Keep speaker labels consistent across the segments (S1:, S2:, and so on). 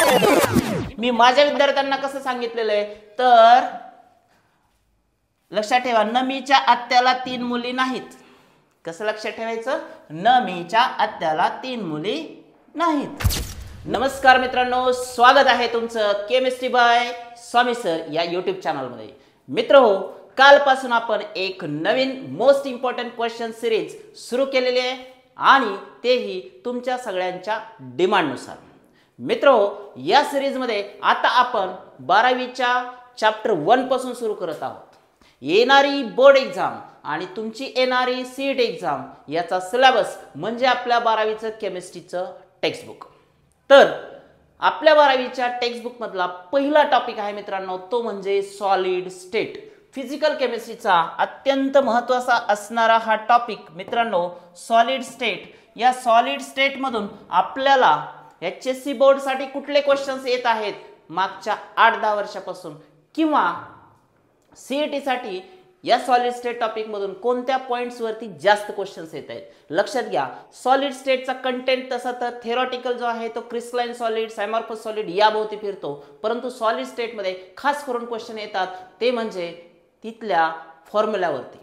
S1: मी माझ्या विद्यार्थ्यांना कसं सांगितलेलं आहे तर लक्षात ठेवा, नमीच्या आत्याला 3 मुली नाहीत. कसं लक्षात ठेवायचं? नमीच्या आत्याला 3 मुली नाहीत. नमस्कार मित्रांनो, स्वागत आहे तुमचं केमिस्ट्री बाय स्वामी सर या YouTube चॅनलमध्ये. मित्रहो, कालपासून आपण एक नवीन मोस्ट इम्पॉर्टंट क्वेश्चन सिरीज सुरू केलेली आहे आणि तेही तुमच्या सगळ्यांच्या डिमांडनुसार. मित्रहो, या सिरीजमध्ये आता आपण 12वीच्या चॅप्टर 1 पासून सुरू करत आहोत. येणारी बोर्ड एक्झाम आणि तुमची येणारी सीईटी एक्झाम याचा सिलेबस म्हणजे आपल्या 12वीचं केमिस्ट्रीचं टेक्स्टबुक. तर आपल्या 12वीच्या टेक्स्टबुक मधला पहिला टॉपिक आहे मित्रांनो, तो म्हणजे सॉलिड स्टेट. फिजिकल केमिस्ट्रीचा अत्यंत महत्त्वाचा असणारा हा टॉपिक मित्रांनो, सॉलिड स्टेट. या सॉलिड स्टेट मधून आपल्याला HSC बोर्ड साठी कुठले क्वेश्चन्स येत आहेत मागच्या 8-10 वर्षापासून, किंवा सीईटी साठी या सॉलिड स्टेट टॉपिक मधून कोणत्या पॉइंट्स वरती जास्त क्वेश्चन्स येत आहेत. लक्षात घ्या, सॉलिड स्टेटचा कंटेंट तसा तर थेरॉटिकल जो आहे तो क्रिस्टलाइन सॉलिड, अमॉर्फस सॉलिड या भोवती फिरतो, परंतु सॉलिड स्टेट मध्ये खास करून क्वेश्चन येतात ते म्हणजे तिथल्या फॉर्म्युलावरती.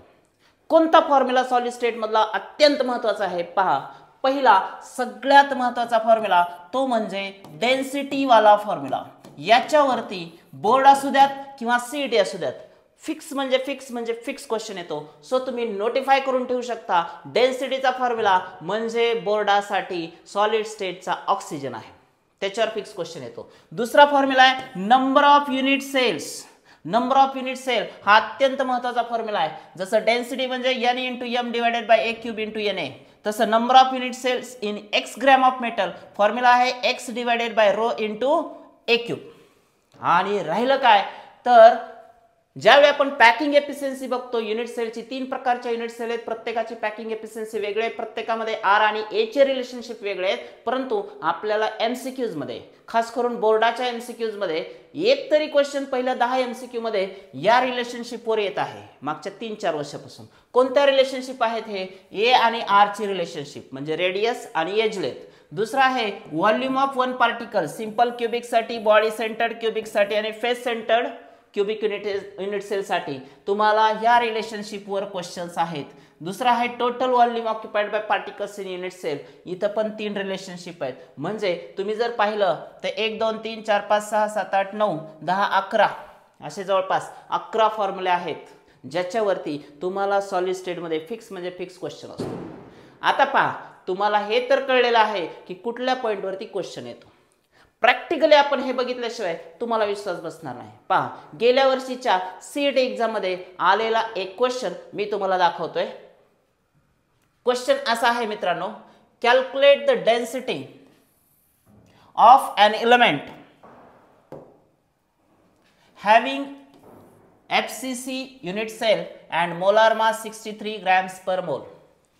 S1: कोणता फॉर्म्युला सॉलिड स्टेट मधला अत्यंत महत्त्वाचा आहे पहा. पहिला सगळ्यात महत्त्वाचा फॉर्म्युला तो म्हणजे डेन्सिटी वाला फॉर्म्युला. याच्यावरती बोर्ड असू द्यात किंवा सीईटी असू द्यात, फिक्स म्हणजे फिक्स क्वेश्चन येतो. सो तुम्ही नोटिफाय करून ठेवू शकता, डेन्सिटीचा फॉर्म्युला म्हणजे बोर्डासाठी सॉलिड स्टेटचा ऑक्सिजन आहे, त्याच्यावर फिक्स क्वेश्चन येतो. दुसरा फॉर्म्युला आहे number of unit cells. Number of unit cell हा अत्यंत महत्त्वाचा फॉर्म्युला आहे. जसं डेन्सिटी म्हणजे n × m divided by a³ × Na, तसं number of unit cells in x gram of metal formula आहे x डिवाइडेड बाय ρ × a³. आणि राहिलं काय तर ज्यावेळी आपण पॅकिंग एफिशियन्सी बघतो, युनिट सेलची 3 प्रकारच्या युनिट सेल आहेत, प्रत्येकाची पॅकिंग एफिशियन्सी वेगळे, प्रत्येकामध्ये R आणि A चे रिलेशनशिप वेगळे आहेत. परंतु आपल्याला MCQs मध्ये, खास करून बोर्डाच्या MCQs मध्ये एक तरी क्वेश्चन पहिल्या 10 MCQ मध्ये या रिलेशनशिप वर येत आहे मागच्या 3-4 वर्षापासून. कोणत्या रिलेशनशिप आहेत हे? A आणि R ची रिलेशनशिप म्हणजे रेडियस आणि एज लेंथ. दुसरा आहे volume of one particle, simple cubic साठी, बॉडी सेंटर्ड क्यूबिक साठी आणि face centred cubic unit cell साठी तुम्हाला ह्या रिलेशनशिप वर क्वेश्चन्स आहेत. दुसरा आहे total volume occupied by particles in unit cell. इथं पण 3 रिलेशनशिप आहेत. म्हणजे तुम्ही जर पाहिलं तर 1 2 3 4 5 6 7 8 9 10 11 असे जवळपास 11 फॉर्म्युले आहेत ज्याच्यावरती तुम्हाला सॉलिड स्टेट मध्ये फिक्स म्हणजे फिक्स क्वेश्चन असतो. आता पहा, तुम्हाला हे तर कळलेलं आहे की कुठल्या पॉइंट वरती क्वेश्चन येतो. प्रॅक्टिकली आपण हे बघितल्याशिवाय तुम्हाला विश्वास बसणार नाही. पहा, गेल्या वर्षीच्या सीईटी एक्झाम मध्ये आलेला एक क्वेश्चन मी तुम्हाला दाखवतोय. क्वेश्चन असा आहे मित्रांनो, calculate the density of an element having FCC unit cell and molar mass 63 grams per mole.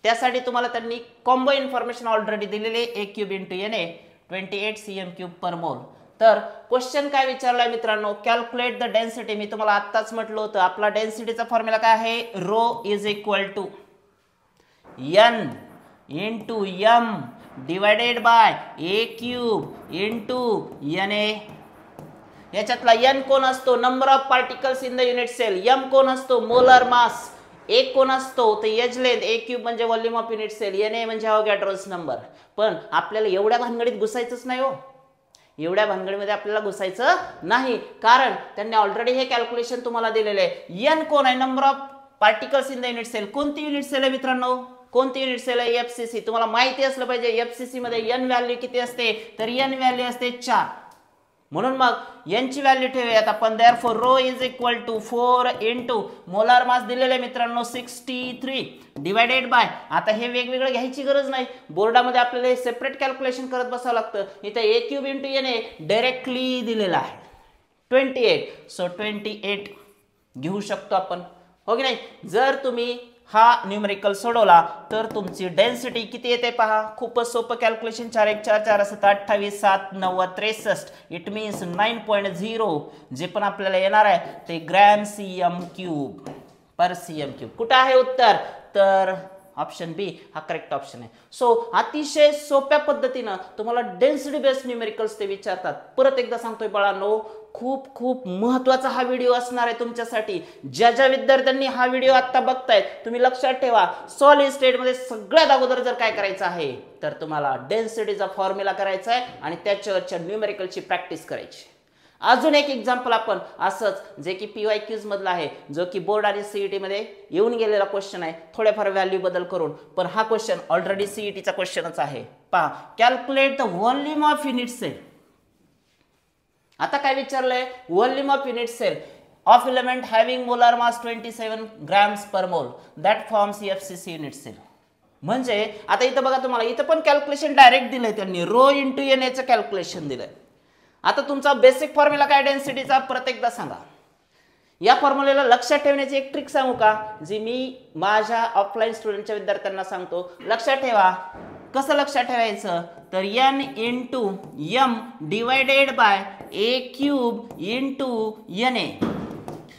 S1: त्यासाठी तुम्हाला त्यांनी कॉम्बो इन्फॉर्मेशन ऑलरेडी दिलेली आहे, a³ × Na 28 cm³ पर मोल. तर क्वेश्चन काय विचारलाय मित्रांनो, कॅल्क्युलेट द डेन्सिटी. मी तुम्हाला आत्ताच म्हटलं होतं आपला डेन्सिटीचा फॉर्म्युला काय आहे, ρ = n × m divided by a³ × Na. याच्यातला n कोण असतो, number of particles in the unit cell. m कोण असतो, मोलर मास. एक कोण असतो ते एज लेंथ, a³ म्हणजे volume of unit cell, Na म्हणजे अवोगॅड्रोस नंबर. पण आपल्याला एवढ्या भानगडीत घुसायचंच नाही हो, एवढ्या भानगडीमध्ये आपल्याला घुसायचं नाही, कारण त्यांनी ऑलरेडी हे कॅल्क्युलेशन तुम्हाला दिलेले आहे. n कोण आहे, number of particles in the unit cell. कोणती युनिट सेल आहे मित्रांनो, कोणती युनिट सेल आहे, FCC. तुम्हाला माहिती असलं पाहिजे FCC मध्ये n व्हॅल्यू किती असते, तर n व्हॅल्यू असते 4. म्हणून मग n ची व्हॅल्यू ठेवूयात आपण. देअरफॉर ρ = 4 × मोलार मास दिलेले मित्रांनो 63 डिवाइडेड बाय, आता हे वेगवेगळं घ्यायची गरज नाही, बोर्डामध्ये आपल्याला हे सेपरेट कॅल्क्युलेशन करत बसावं लागतं. इथं a³ × Na डायरेक्टली दिलेला आहे 28. सो 28 घेऊ शकतो आपण, हो की नाही. जर तुम्ही हा न्यूमेरिकल सोडवला तर तुमची डेन्सिटी किती येते पहा. खूपच सोपं कॅल्क्युलेशन. 4 × 1 = 4 = 28 7 9 63. इट मीन्स 9.0 जे पण आपल्याला येणार आहे ते ग्रॅम cm³ पर cm³. कुठं आहे उत्तर तर ऑप्शन बी हा करेक्ट ऑप्शन आहे. सो अतिशय सोप्या पद्धतीनं तुम्हाला डेन्सिटी बेस्ड न्यूमेरिकल्स ते विचारतात. परत एकदा सांगतोय बाळांनो, खूप खूप महत्त्वाचा हा व्हिडिओ असणार आहे तुमच्यासाठी. ज्या ज्या विद्यार्थ्यांनी हा व्हिडिओ आता बघतायत तुम्ही लक्षात ठेवा, सॉलिड स्टेटमध्ये सगळ्यात अगोदर जर काय करायचं आहे तर तुम्हाला डेन्सिटीचा फॉर्म्युला करायचा आहे आणि त्याच्यावरच्या न्यूमेरिकलची प्रॅक्टिस करायची. अजून एक एक्झाम्पल आपण असंच जे की PYQs मधला आहे, जो की बोर्ड आणि CET मध्ये येऊन गेलेला क्वेश्चन आहे, थोडेफार व्हॅल्यू बदल करून, पण हा क्वेश्चन ऑलरेडी CETचा क्वेश्चनच आहे. पहा, calculate the volume of unit cell. आता काय विचारलंय, volume of unit cell of element having molar mass 27 grams per mole that forms FCC unit cell. म्हणजे आता इथं बघा, तुम्हाला इथं पण कॅल्क्युलेशन डायरेक्ट दिलंय त्यांनी, रो इंटू NA चं कॅल्क्युलेशन दिलंय. आता तुमचा बेसिक फॉर्म्युला काय डेन्सिटीचा प्रत्येकदा सांगा. या फॉर्म्युलेला लक्षात ठेवण्याची एक ट्रिक सांगू का, जी मी माझ्या ऑफलाईन स्टुडंटच्या विद्यार्थ्यांना सांगतो. लक्षात ठेवा. कसं लक्षात ठेवायचं तर n into m divided bye a cube into NA.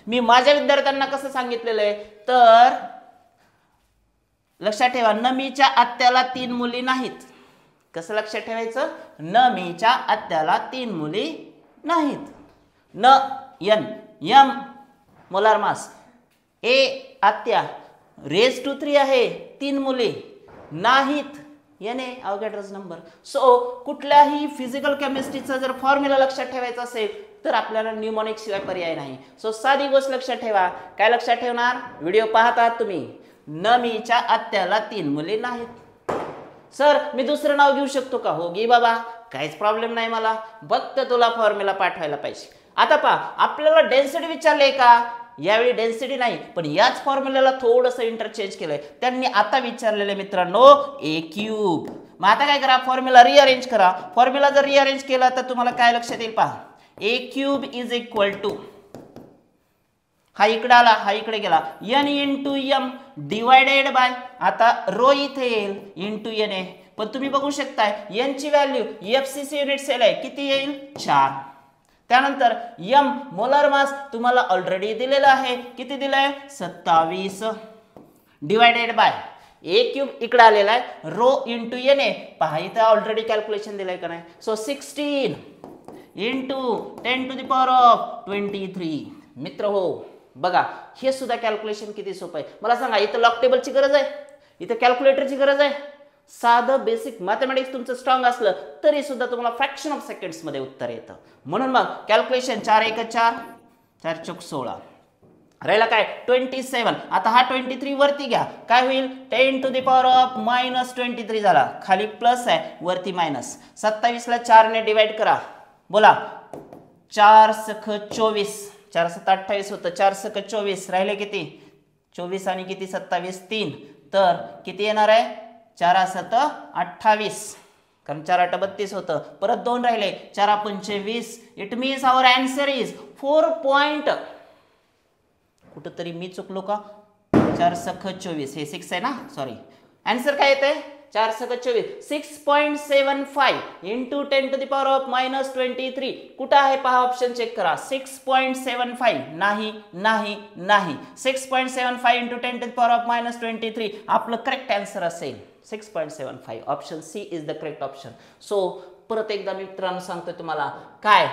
S1: मी माझ्या विद्यार्थ्यांना कसं सांगितलेलं आहे तर लक्षात ठेवा, नमीच्या आत्याला 3 मुली नाहीत. कसं लक्षात ठेवायचं, नमीच्या आत्याला 3 मुली नाहीत. n m molar mass, a आत्या रेज टू 3 आहे, 3 मुली नाहीत, NA अवघाड्रोज नंबर. सो कुठल्याही फिजिकल केमिस्ट्रीचा जर फॉर्म्युला लक्षात ठेवायचा असेल तर आपल्याला न्यूमॉनिक शिवाय पर्याय नाही. सो साधी गोष्ट लक्षात ठेवा. काय लक्षात ठेवणार, व्हिडिओ पाहतात तुम्ही, नमीच्या आत्याला 3 मुली नाहीत. सर मी दुसरं नाव घेऊ शकतो का? हो घे बाबा, काहीच प्रॉब्लेम नाही मला, फक्त तुला फॉर्म्युला पाठवायला पाहिजे. आता पहा, आपल्याला डेन्सिटी विचारले का, यावेळी डेन्सिटी नाही पण याच फॉर्म्युल्याला थोडंसं इंटरचेंज केलंय त्यांनी. आता विचारलेले मित्रांनो a क्यूब. मग आता काय करा, फॉर्म्युला रिअरेंज करा. फॉर्म्युला जर रिअरेंज केला तर तुम्हाला काय लक्षात येईल पहा, a cube is equal to, हा इकडे आला हा इकडे गेला, n into m divided by, आता रो इथे येईल इंटू NA. पण तुम्ही बघू शकताय n ची व्हॅल्यू FCC युनिट सेल आहे, किती येईल 4. त्यानंतर m मोलार मास तुम्हाला ऑलरेडी दिलेला आहे, किती दिलाय 27 डिवायडेड बाय a क्यूब इकडे आलेला आहे, रो इंटू NA. पहा इथे ऑलरेडी कॅल्क्युलेशन दिलंय का नाही. So 16 into 10 to the power of 23. मित्र हो बघा, हे सुद्धा कॅल्क्युलेशन किती सोपं आहे. मला सांगा, इथं लॉग टेबलची गरज आहे, इथं कॅल्क्युलेटरची गरज आहे. साधं बेसिक मॅथमॅटिक्स तुमचं स्ट्रॉंग असलं तरी सुद्धा तुम्हाला फ्रॅक्शन ऑफ सेकंड्स मध्ये उत्तर येतं. म्हणून मग कॅल्क्युलेशन 4 1 4 4 चौक 16 राहिला काय 27. आता हा 23 वरती घ्या, काय होईल 10 टू द पॉवर ऑफ -23 झाला, खाली प्लस आहे वरती मायनस. 27 ला 4 ने डिवाइड करा, बोला 4 सख 24, 4 7 28 होतं, 4 सख 24 राहिले किती 24 आणि किती 27 3, तर किती येणार आहे 4 7 28, कारण 4 8 32 होतं, परत 2 राहिले 4 25. It means our answer is 4 point, कुठंतरी मी चुकलो का, 4 सख 24 हे 6 आहे ना, सॉरी. आन्सर काय येते 4 सख 24 6.75 into 10 to the power of -23. कुठं आहे पहा, ऑप्शन चेक करा. 6.75 नाही नाही नाही, 6.75 into 10 to the power of -23 आपलं करेक्ट आन्सर असेल 6.75. Option C is the correct option. So परत एकदा मित्रांनो सांगतोय तुम्हाला, काय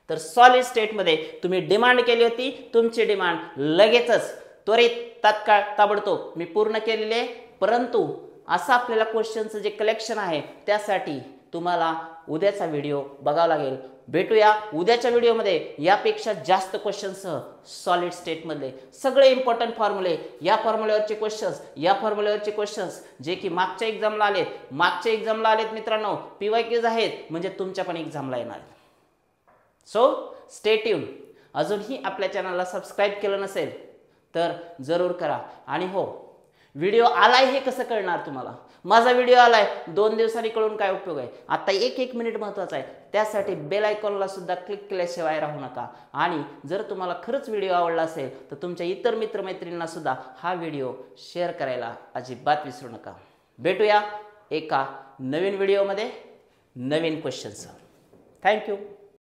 S1: तर सॉलिड स्टेट मध्ये तुम्ही डिमांड केली होती, तुमची डिमांड लगेचच त्वरित तात्काळ ताबडतोब मी पूर्ण केलेली आहे. परंतु असं आपल्याला क्वेश्चनचं जे कलेक्शन आहे त्यासाठी तुम्हाला उद्याचा व्हिडिओ बघावा लागेल. भेटूया उद्याच्या व्हिडिओमध्ये यापेक्षा जास्त क्वेश्चनसह सॉलिड स्टेटमधले सगळे इम्पॉर्टंट फॉर्म्युले, या फॉर्म्युल्यावरचे क्वेश्चन्स, या फॉर्म्युल्यावरचे क्वेश्चन्स जे की मागच्या एक्झामला आलेत मित्रांनो, PYQs आहेत म्हणजे तुमच्या पण एक्झामला येणार. So stay tune. अजूनही आपल्या चॅनलला सबस्क्राईब केलं नसेल तर जरूर करा. आणि हो, व्हिडिओ आलाय हे कसं कळणार तुम्हाला, माझा व्हिडिओ आलाय 2 दिवसांनी कळून काय उपयोग आहे. आता 1 मिनिट महत्त्वाचा आहे, त्यासाठी बेल आयकॉनला सुद्धा क्लिक केल्याशिवाय राहू नका. आणि जर तुम्हाला खरंच व्हिडिओ आवडला असेल तर तुमच्या इतर मित्रमैत्रिणींना सुद्धा हा व्हिडिओ शेअर करायला अजिबात विसरू नका. भेटूया एका नवीन व्हिडिओमध्ये नवीन क्वेश्चन्ससह. थँक्यू.